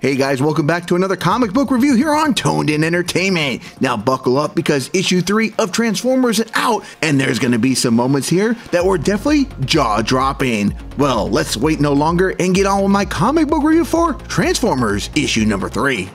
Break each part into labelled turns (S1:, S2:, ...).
S1: Hey guys, welcome back to another comic book review here on Toned In Entertainment. Now buckle up because issue 3 of Transformers is out and there's going to be some moments here that were definitely jaw-dropping. Well, let's wait no longer and get on with my comic book review for Transformers issue number 3.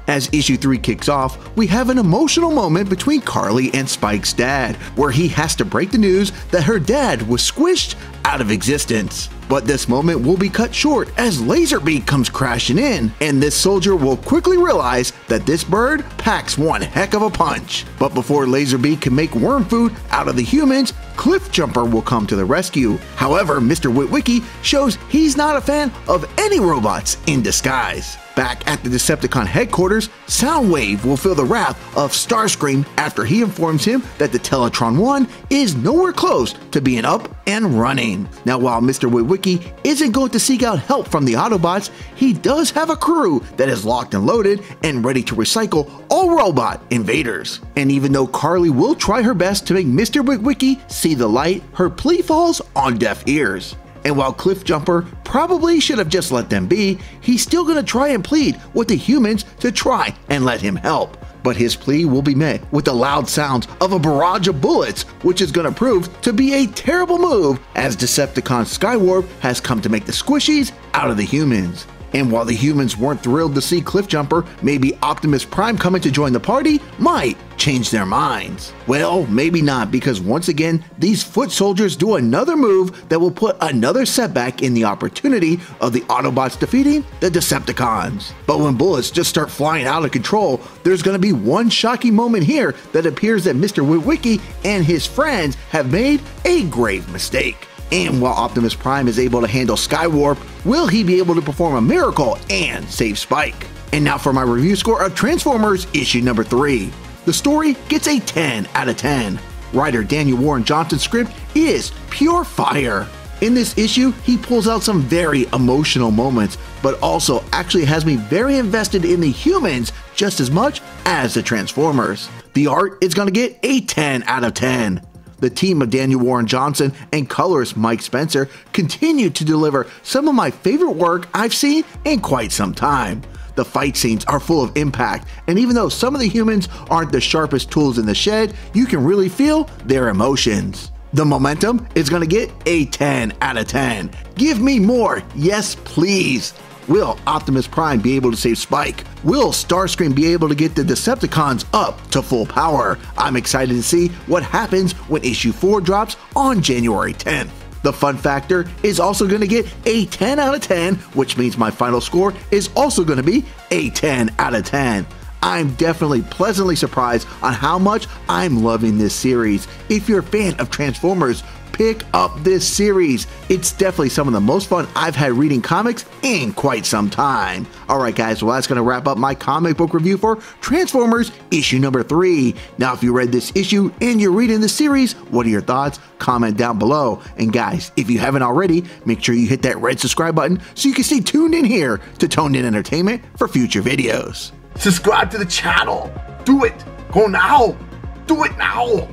S1: As issue 3 kicks off, we have an emotional moment between Carly and Spike's dad, where he has to break the news that her dad was squished out of existence. But this moment will be cut short as LaserBeak comes crashing in, and this soldier will quickly realize that this bird packs one heck of a punch. But before LaserBeak can make worm food out of the humans, Cliffjumper will come to the rescue. However, Mr WitWicky shows he's not a fan of any robots in disguise. Back at the Decepticon headquarters, Soundwave will feel the wrath of Starcream after he informs him that the Teletraan 1 is nowhere close to being up and running. Now, while Mr WitWicky isn't going to seek out help from the Autobots, he does have a crew that is locked and loaded and ready to recycle all robot invaders. And even though Carly will try her best to make Mr WitWicky see the light, her plea falls on deaf ears. And while Cliffjumper probably should have just let them be, he's still going to try and plead with the humans to try and let him help. But his plea will be met with the loud sounds of a barrage of bullets, which is going to prove to be a terrible move as Decepticon Skywarp has come to make the squishies out of the humans. And while the humans weren't thrilled to see Cliffjumper, maybe Optimus Prime coming to join the party might change their minds. Well, maybe not, because once again, these foot soldiers do another move that will put another setback in the opportunity of the Autobots defeating the Decepticons. But when bullets just start flying out of control, there's going to be one shocking moment here that appears that Mr WitWicky and his friends have made a grave mistake. And while Optimus Prime is able to handle Skywarp, will he be able to perform a miracle and save Spike? And now for my review score of Transformers issue number 3. The story gets a 10 out of 10. Writer Daniel Warren Johnson's script is pure fire. In this issue, he pulls out some very emotional moments, but also actually has me very invested in the humans just as much as the Transformers. The art is going to get a 10 out of 10. The team of Daniel Warren Johnson and colorist Mike Spencer continue to deliver some of my favorite work I've seen in quite some time. The fight scenes are full of impact, and even though some of the humans aren't the sharpest tools in the shed, you can really feel their emotions. The momentum is going to get a 10 out of 10. Give me more, yes please. Will Optimus Prime be able to save Spike? Will Starscream be able to get the Decepticons up to full power? I'm excited to see what happens when issue 4 drops on January 10th. The fun factor is also going to get a 10 out of 10, which means my final score is also going to be a 10 out of 10. I'm definitely pleasantly surprised on how much I'm loving this series. If you're a fan of Transformers, pick up this series. It's definitely some of the most fun I've had reading comics in quite some time. Alright guys, well that's going to wrap up my comic book review for Transformers issue number 3. Now if you read this issue and you're reading the series, what are your thoughts? Comment down below. And guys, if you haven't already, make sure you hit that red subscribe button so you can stay tuned in here to Toned In Entertainment for future videos.
S2: Subscribe to the channel. Do it. Go now. Do it now.